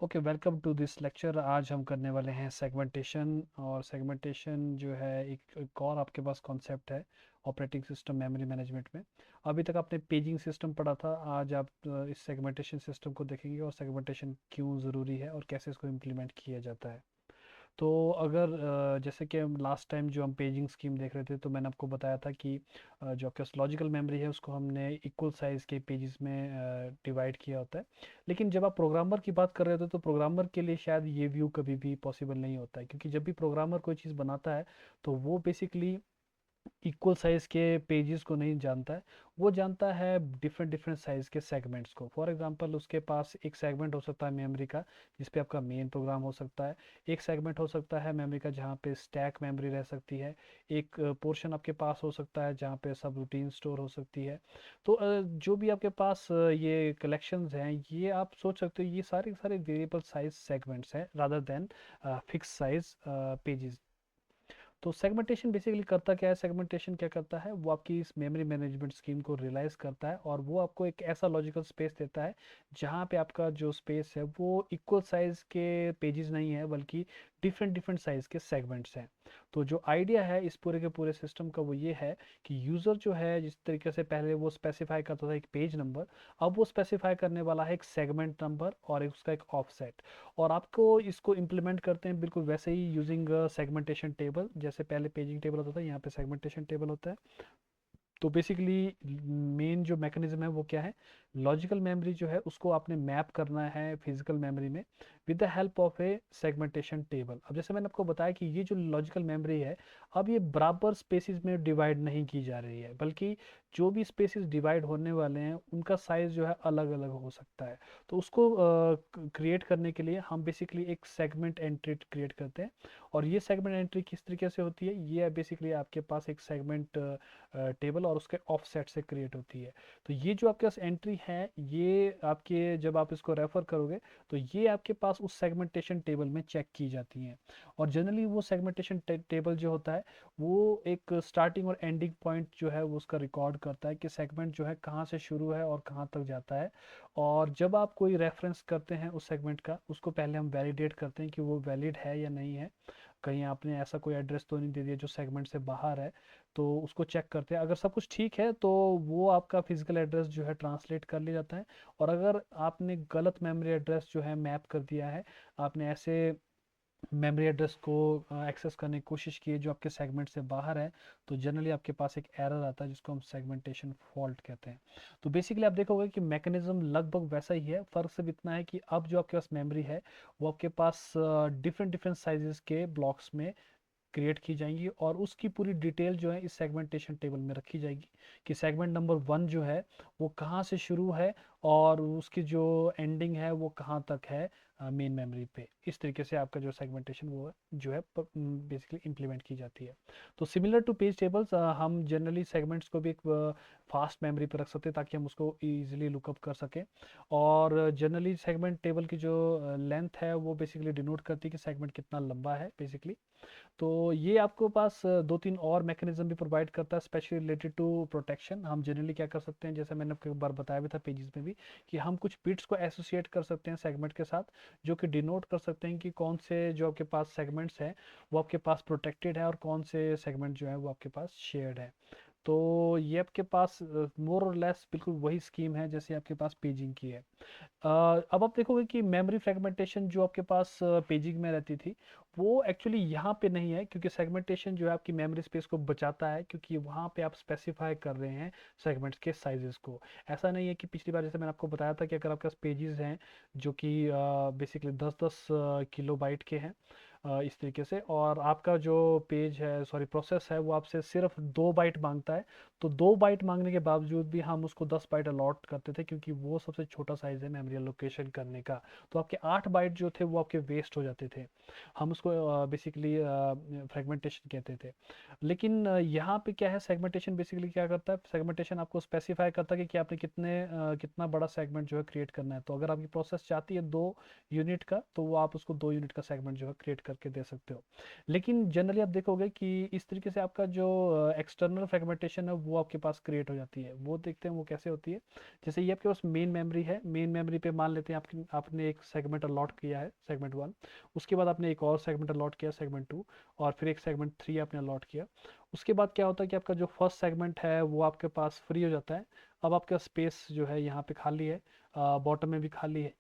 Okay, welcome to this lecture. आज हम करने वाले हैं सेगमेंटेशन। और सेगमेंटेशन जो है एक और आपके पास कॉन्सेप्ट है ऑपरेटिंग सिस्टम मेमोरी मैनेजमेंट में। अभी तक आपने पेजिंग सिस्टम पढ़ा था, आज आप इस सेगमेंटेशन सिस्टम को देखेंगे और सेगमेंटेशन क्यों ज़रूरी है और कैसे इसको इम्प्लीमेंट किया जाता है। तो अगर जैसे कि हम लास्ट टाइम जो हम पेजिंग स्कीम देख रहे थे, तो मैंने आपको बताया था कि जो आपके पास लॉजिकल मेमोरी है उसको हमने इक्वल साइज़ के पेजेस में डिवाइड किया होता है। लेकिन जब आप प्रोग्रामर की बात कर रहे होते तो प्रोग्रामर के लिए शायद ये व्यू कभी भी पॉसिबल नहीं होता है, क्योंकि जब भी प्रोग्रामर कोई चीज़ बनाता है तो वो बेसिकली इक्वल साइज के पेजेस को नहीं जानता है। वो जानता है डिफरेंट डिफरेंट साइज के सेगमेंट्स को। फॉर एग्जांपल, उसके पास एक सेगमेंट हो सकता है मेमोरी का जिस पे आपका मेन प्रोग्राम हो सकता है। एक सेगमेंट हो सकता है मेमोरी का जहाँ पे स्टैक मेमोरी रह सकती है। एक पोर्शन आपके पास हो सकता है जहाँ पे सब रूटीन स्टोर हो सकती है। तो जो भी आपके पास ये कलेक्शंस हैं, ये आप सोच सकते हो ये सारे सारे वेरिएबल साइज सेगमेंट्स हैं rather than fix size pages. तो सेगमेंटेशन बेसिकली करता क्या है? सेगमेंटेशन क्या करता है, वो आपकी इस मेमोरी मैनेजमेंट स्कीम को रियलाइज करता है और वो आपको एक ऐसा लॉजिकल स्पेस देता है जहाँ पे आपका जो स्पेस है वो इक्वल साइज के पेजेस नहीं है, बल्कि डिफरेंट डिफरेंट साइज के सेगमेंट्स हैं। तो जो आइडिया है इस पूरे के पूरे सिस्टम का वो ये है कि यूज़र जो है, जिस तरीके से पहले वो स्पेसिफाई करता था एक पेज नंबर, अब वो स्पेसिफाई करने वाला है एक सेगमेंट नंबर और उसका एक ऑफसेट। और आपको इसको इम्प्लीमेंट करते हैं बिल्कुल वैसे ही यूजिंग सेगमेंटेशन टेबल। जैसे पहले पेजिंग टेबल होता था, यहाँ पे सेगमेंटेशन टेबल होता है। तो बेसिकली मेन जो मैकेनिज्म है वो क्या है? लॉजिकल मेमोरी जो है उसको आपने मैप करना है फिजिकल मेमोरी में with the help of A segmentation table. अब जैसे मैंने आपको बताया कि ये जो लॉजिकल मेमोरी है, अब ये बराबर स्पेसिस में डिवाइड नहीं की जा रही है, बल्कि जो भी स्पेसिस डिवाइड होने वाले हैं उनका साइज जो है अलग अलग हो सकता है। तो उसको क्रिएट करने के लिए हम बेसिकली एक सेगमेंट एंट्री क्रिएट करते हैं। और ये सेगमेंट एंट्री किस तरीके से होती है? ये बेसिकली आपके पास एक सेगमेंट टेबल और उसके ऑफसेट से क्रिएट होती है। तो ये जो आपके पास एंट्री है, ये आपके जब आप इसको रेफर करोगे तो ये आपके पास उस सेगमेंटेशन टेबल में चेक की जाती हैं। और जनरली वो सेगमेंटेशन टेबल जो होता है वो एक स्टार्टिंग और एंडिंग पॉइंट जो है वो उसका रिकॉर्ड करता है कि सेगमेंट जो है कहाँ से शुरू है और कहाँ तक जाता है। और जब आप कोई रेफरेंस करते हैं उस सेगमेंट का, उसको पहले हम वैलिडेट करते हैं कि वो वैलिड है या नहीं है। कहीं आपने ऐसा कोई एड्रेस तो नहीं दे दिया जो सेगमेंट से बाहर है। तो उसको चेक करते हैं, अगर सब कुछ ठीक है तो वो आपका फिजिकल एड्रेस जो है ट्रांसलेट कर लिया जाता है। और अगर आपने गलत मेमोरी एड्रेस जो है मैप कर दिया है, आपने ऐसे मेमोरी एड्रेस को एक्सेस करने की कोशिश की है जो आपके सेगमेंट से बाहर है, तो जनरली आपके पास एक एरर आता है जिसको हम सेगमेंटेशन फॉल्ट कहते हैं। तो बेसिकली आप देखोगे कि मैकेनिज्म लगभग वैसा ही है, फ़र्क सिर्फ इतना है कि अब जो आपके पास मेमोरी है वो आपके पास डिफरेंट डिफरेंट साइजेस के ब्लॉक्स में क्रिएट की जाएंगी और उसकी पूरी डिटेल जो है इस सेगमेंटेशन टेबल में रखी जाएगी कि सेगमेंट नंबर 1 जो है वो कहाँ से शुरू है और उसकी जो एंडिंग है वो कहाँ तक है मेन मेमोरी पे। इस तरीके से आपका जो सेगमेंटेशन वो जो है बेसिकली इम्प्लीमेंट की जाती है। तो सिमिलर टू पेज टेबल्स, हम जनरली सेगमेंट्स को भी एक फास्ट मेमोरी पर रख सकते हैं ताकि हम उसको ईजिली लुकअप कर सकें। और जनरली सेगमेंट टेबल की जो लेंथ है वो बेसिकली डिनोट करती है कि सेगमेंट कितना लंबा है बेसिकली। तो ये आपको पास दो तीन और मैकेनिज्म भी प्रोवाइड करता है स्पेशली रिलेटेड टू प्रोटेक्शन। हम जनरली क्या कर सकते हैं, जैसे मैंने आपको एक बार बताया भी था पेजेस में भी, कि हम कुछ बिट्स को एसोसिएट कर सकते हैं सेगमेंट के साथ, जो कि डिनोट कर सकते हैं कि कौन से जो आपके पास सेगमेंट्स हैं वो आपके पास प्रोटेक्टेड है और कौन से सेगमेंट जो है वो आपके पास शेयर्ड है। तो ये आपके पास मोर और लेस बिल्कुल वही स्कीम है जैसे आपके पास पेजिंग की है। अब आप देखोगे कि मेमोरी फ्रेगमेंटेशन जो आपके पास पेजिंग में रहती थी वो एक्चुअली यहाँ पे नहीं है, क्योंकि सेगमेंटेशन जो है आपकी मेमोरी स्पेस को बचाता है, क्योंकि वहाँ पे आप स्पेसिफाई कर रहे हैं सेगमेंट्स के साइजेस को। ऐसा नहीं है कि पिछली बार जैसे मैंने आपको बताया था कि अगर आपके पास पेजेस हैं जो कि बेसिकली 10-10 किलोबाइट के हैं, इस तरीके से, और आपका जो पेज है, सॉरी प्रोसेस है, वो आपसे सिर्फ 2 बाइट मांगता है। तो 2 बाइट मांगने के बावजूद भी हम उसको 10 बाइट अलॉट करते थे, क्योंकि वो सबसे छोटा साइज है मेमोरी एलोकेशन करने का। तो आपके 8 बाइट जो थे वो आपके वेस्ट हो जाते थे। हम उसको बेसिकली फ्रेगमेंटेशन कहते थे। लेकिन यहाँ पे क्या है, सेगमेंटेशन बेसिकली क्या करता है? सेगमेंटेशन आपको स्पेसिफाई करता है कि आपने कितना बड़ा सेगमेंट जो है क्रिएट करना है। तो अगर आपकी प्रोसेस चाहती है 2 यूनिट का, तो वो आप उसको 2 यूनिट का सेगमेंट जो है क्रिएट करके दे सकते हो। लेकिन जनरली आप देखोगे कि इस तरीके से आपका जो एक्सटर्नल फ्रेगमेंटेशन है वो आपके पास क्रिएट हो जाती है। वो देखते हैं वो कैसे होती है। जैसे ये आपके पास मेन मेमोरी है, मेन मेमोरी पे मान लेते हैं आपने एक सेगमेंट अलॉट किया है, सेगमेंट 1। उसके बाद आपने एक और सेगमेंट अलॉट किया, सेगमेंट 2। और फिर एक सेगमेंट 3 आपने अलॉट किया। उसके बाद क्या होता है कि आपका जो फर्स्ट सेगमेंट है वो आपके पास फ्री हो जाता है। अब आपका स्पेस जो है यहाँ पे खाली है, बॉटम में भी खाली है।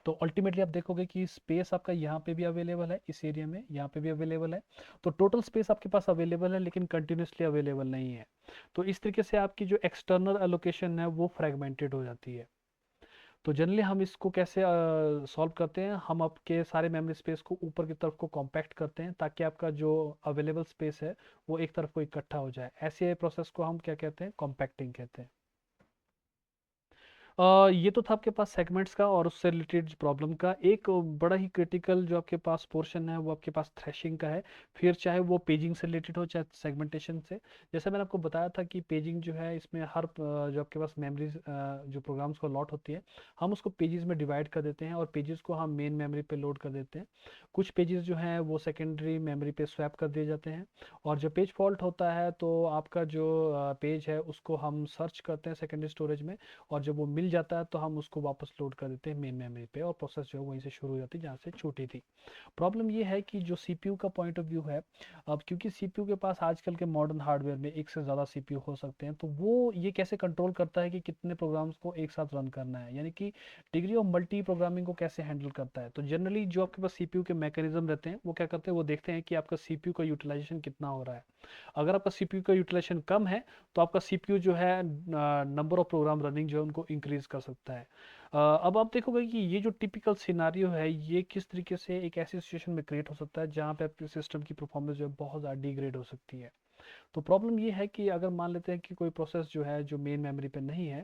तो अल्टीमेटली आप देखोगे कि स्पेस आपका यहाँ पे भी अवेलेबल है, इस एरिया में यहाँ पे भी अवेलेबल है। तो टोटल स्पेस आपके पास अवेलेबल है लेकिन कंटिन्यूसली अवेलेबल नहीं है। तो इस तरीके से आपकी जो एक्सटर्नल एलोकेशन है वो फ्रेगमेंटेड हो जाती है। तो जनरली हम इसको कैसे सॉल्व करते हैं, हम आपके सारे मेमोरी स्पेस को ऊपर की तरफ को कॉम्पैक्ट करते हैं ताकि आपका जो अवेलेबल स्पेस है वो एक तरफ को इकट्ठा हो जाए। ऐसे प्रोसेस को हम क्या कहते हैं, कॉम्पैक्टिंग कहते हैं। ये तो था आपके पास सेगमेंट्स का और उससे रिलेटेड प्रॉब्लम का। एक बड़ा ही क्रिटिकल जो आपके पास पोर्शन है वो आपके पास थ्रेशिंग का है। फिर चाहे वो पेजिंग से रिलेटेड हो चाहे सेगमेंटेशन से। जैसे मैंने आपको बताया था कि पेजिंग जो है इसमें हर जो आपके पास मेमोरीज जो प्रोग्राम्स को लॉट होती है, हम उसको पेजेस में डिवाइड कर देते हैं और पेजेस को हम मेन मेमोरी पे लोड कर देते हैं। कुछ पेजेस जो हैं वो सेकेंडरी मेमोरी पे स्वैप कर दिए जाते हैं। और जब पेज फॉल्ट होता है तो आपका जो पेज है उसको हम सर्च करते हैं सेकेंडरी स्टोरेज में। और जब वो मिल जाता है तो हम उसको वापस लोड कर देते हैं मेन मेमोरी पे और प्रोसेस जो है वहीं से शुरू हो जाती है जहाँ से छूटी थी। प्रॉब्लम ये है कि जो सीपीयू का पॉइंट ऑफ व्यू है, अब क्योंकि सीपीयू के पास आजकल के मॉडर्न हार्डवेयर में एक से ज़्यादा सीपीयू हो सकते हैं, तो वो ये कैसे कंट्रोल करता है कि कितने प्रोग्राम्स को एक साथ रन करना है, यानी कि डिग्री ऑफ मल्टी प्रोग्रामिंग को कैसे हैंडल करता है। तो जनरली जो आपके पास सीपीयू के मैकेनिज्म रहते हैं वो क्या करते हैं, वो देखते हैं कि आपका सीपीयू का यूटिलाइजेशन कितना हो रहा है। अगर आपका सीपीयू का यूटिलाइजेशन कम है तो आपका सीपीयू जो है नंबर ऑफ प्रोग्राम रनिंग जो है उनको इंक्रीज कर सकता है। अब आप देखोगे कि ये जो टिपिकल सिनारियो है ये किस तरीके से एक ऐसी सिचुएशन में क्रिएट हो सकता है जहाँ पे आपके सिस्टम की परफॉर्मेंस जो है बहुत ज़्यादा डिग्रेड हो सकती है। तो प्रॉब्लम ये है कि अगर मान लेते हैं कि कोई प्रोसेस जो है जो मेन मेमोरी पे नहीं है,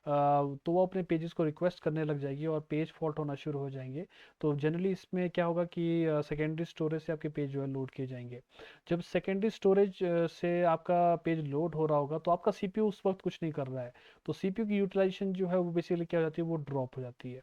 तो वो अपने पेजेस को रिक्वेस्ट करने लग जाएगी और पेज फॉल्ट होना शुरू हो जाएंगे। तो जनरली इसमें क्या होगा कि सेकेंडरी स्टोरेज से आपके पेज जो है लोड किए जाएंगे। जब सेकेंडरी स्टोरेज से आपका पेज लोड हो रहा होगा तो आपका सीपीयू उस वक्त कुछ नहीं कर रहा है। तो सीपीयू की यूटिलाइजेशन जो है वो बेसिकली क्या हो जाती है, वो ड्रॉप हो जाती है।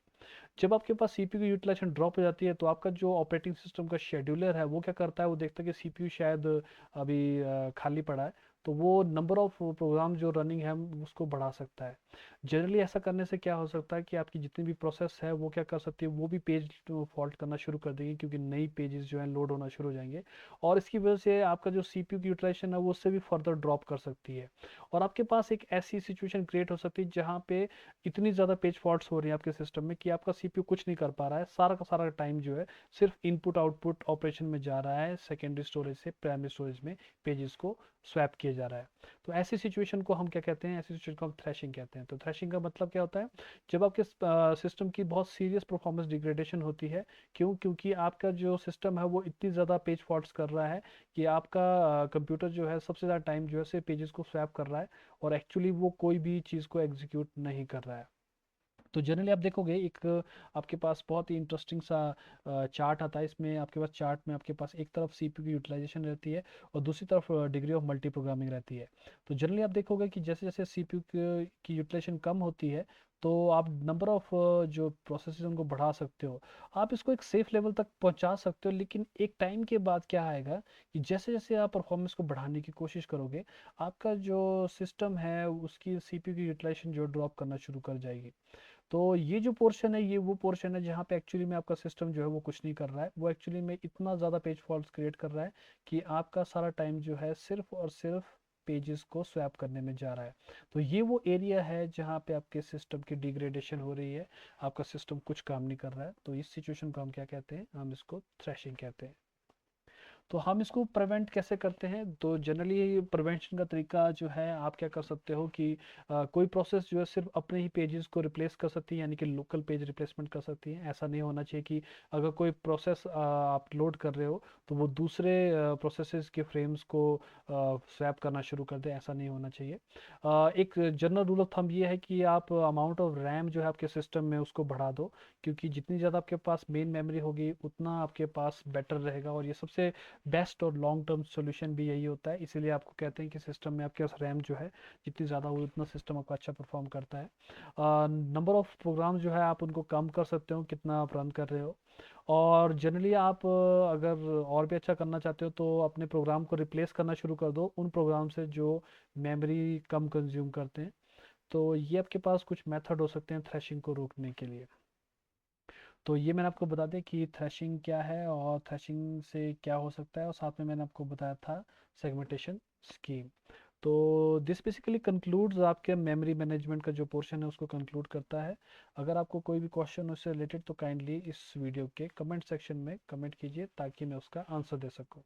जब आपके पास सीपीयू की यूटिलाइजेशन ड्रॉप हो जाती है तो आपका जो ऑपरेटिंग सिस्टम का शेड्यूलर है वो क्या करता है, वो देखता है कि सीपीयू शायद अभी खाली पड़ा है, तो वो नंबर ऑफ प्रोग्राम जो रनिंग है उसको बढ़ा सकता है। जनरली ऐसा करने से क्या हो सकता है कि आपकी जितनी भी प्रोसेस है वो क्या कर सकती है, वो भी पेज फॉल्ट करना शुरू कर देगी क्योंकि नई पेजेस जो है लोड होना शुरू हो जाएंगे। और इसकी वजह से आपका जो सीपीयू की यूटिलाइजेशन है वो उससे भी फर्दर ड्रॉप कर सकती है। और आपके पास एक ऐसी सिचुएशन क्रिएट हो सकती है जहाँ पे इतनी ज़्यादा पेज फॉल्ट्स हो रही है आपके सिस्टम में कि आपका सीपीयू कुछ नहीं कर पा रहा है, सारा का सारा टाइम जो है सिर्फ इनपुट आउटपुट ऑपरेशन में जा रहा है, सेकेंडरी स्टोरेज से प्राइमरी स्टोरेज में पेजेस को स्वैप किया जा रहा है। तो ऐसी सिचुएशन को हम क्या कहते हैं, ऐसी सिचुएशन को हम थ्रैशिंग कहते हैं। तो थ्रैशिंग का मतलब क्या होता है, जब आपके सिस्टम की बहुत सीरियस परफॉर्मेंस डिग्रेडेशन होती है। क्यों? क्योंकि आपका जो सिस्टम है वो इतनी ज़्यादा पेज फॉल्ट्स कर रहा है कि आपका कंप्यूटर जो है सबसे ज़्यादा टाइम जो है सिर्फ पेजेस को स्वैप कर रहा है और एक्चुअली वो कोई भी चीज़ को एग्जीक्यूट नहीं कर रहा है। तो जनरली आप देखोगे एक आपके पास बहुत ही इंटरेस्टिंग सा चार्ट आता है। इसमें आपके पास चार्ट में आपके पास एक तरफ सीपीयू की यूटिलाइजेशन रहती है और दूसरी तरफ डिग्री ऑफ मल्टी प्रोग्रामिंग रहती है। तो जनरली आप देखोगे कि जैसे जैसे सीपीयू की यूटिलाइजेशन कम होती है तो आप नंबर ऑफ जो प्रोसेसेस उनको बढ़ा सकते हो। आप इसको एक सेफ लेवल तक पहुंचा सकते हो, लेकिन एक टाइम के बाद क्या आएगा कि जैसे जैसे आप परफॉर्मेंस को बढ़ाने की कोशिश करोगे आपका जो सिस्टम है उसकी सीपीयू की यूटिलाइजेशन जो ड्रॉप करना शुरू कर जाएगी। तो ये जो पोर्शन है ये वो पोर्शन है जहाँ पे एक्चुअली में आपका सिस्टम जो है वो कुछ नहीं कर रहा है, वो एक्चुअली में इतना ज़्यादा पेज फॉल्ट्स क्रिएट कर रहा है कि आपका सारा टाइम जो है सिर्फ और सिर्फ पेजेस को स्वैप करने में जा रहा है। तो ये वो एरिया है जहाँ पे आपके सिस्टम की डिग्रेडेशन हो रही है, आपका सिस्टम कुछ काम नहीं कर रहा है। तो इस सिचुएशन को हम क्या कहते हैं, हम इसको थ्रैशिंग कहते हैं। तो हम इसको प्रिवेंट कैसे करते हैं, तो जनरली प्रिवेंशन का तरीका जो है आप क्या कर सकते हो कि कोई प्रोसेस जो है सिर्फ अपने ही पेजेस को रिप्लेस कर सकती है, यानी कि लोकल पेज रिप्लेसमेंट कर सकती है। ऐसा नहीं होना चाहिए कि अगर कोई प्रोसेस आप लोड कर रहे हो तो वो दूसरे प्रोसेसेस के फ्रेम्स को स्वैप करना शुरू कर दे, ऐसा नहीं होना चाहिए। एक जनरल रूल ऑफ थंब ये है कि आप अमाउंट ऑफ रैम जो है आपके सिस्टम में उसको बढ़ा दो, क्योंकि जितनी ज़्यादा आपके पास मेन मेमोरी होगी उतना आपके पास बेटर रहेगा। और ये सबसे बेस्ट और लॉन्ग टर्म सोल्यूशन भी यही होता है, इसीलिए आपको कहते हैं कि सिस्टम में आपके पास रैम जो है जितनी ज़्यादा हो उतना सिस्टम आपका अच्छा परफॉर्म करता है। नंबर ऑफ प्रोग्राम जो है आप उनको कम कर सकते हो कितना आप रन कर रहे हो। और जनरली आप अगर और भी अच्छा करना चाहते हो तो अपने प्रोग्राम को रिप्लेस करना शुरू कर दो उन प्रोग्राम से जो मेमोरी कम कंज्यूम करते हैं। तो ये आपके पास कुछ मेथड हो सकते हैं थ्रैशिंग को रोकने के लिए। तो ये मैंने आपको बता दें कि थ्रैशिंग क्या है और थ्रैशिंग से क्या हो सकता है, और साथ में मैंने आपको बताया था सेगमेंटेशन स्कीम। तो दिस बेसिकली कंक्लूड्स आपके मेमोरी मैनेजमेंट का जो पोर्शन है उसको कंक्लूड करता है। अगर आपको कोई भी क्वेश्चन उससे रिलेटेड तो काइंडली इस वीडियो के कमेंट सेक्शन में कमेंट कीजिए ताकि मैं उसका आंसर दे सकूं।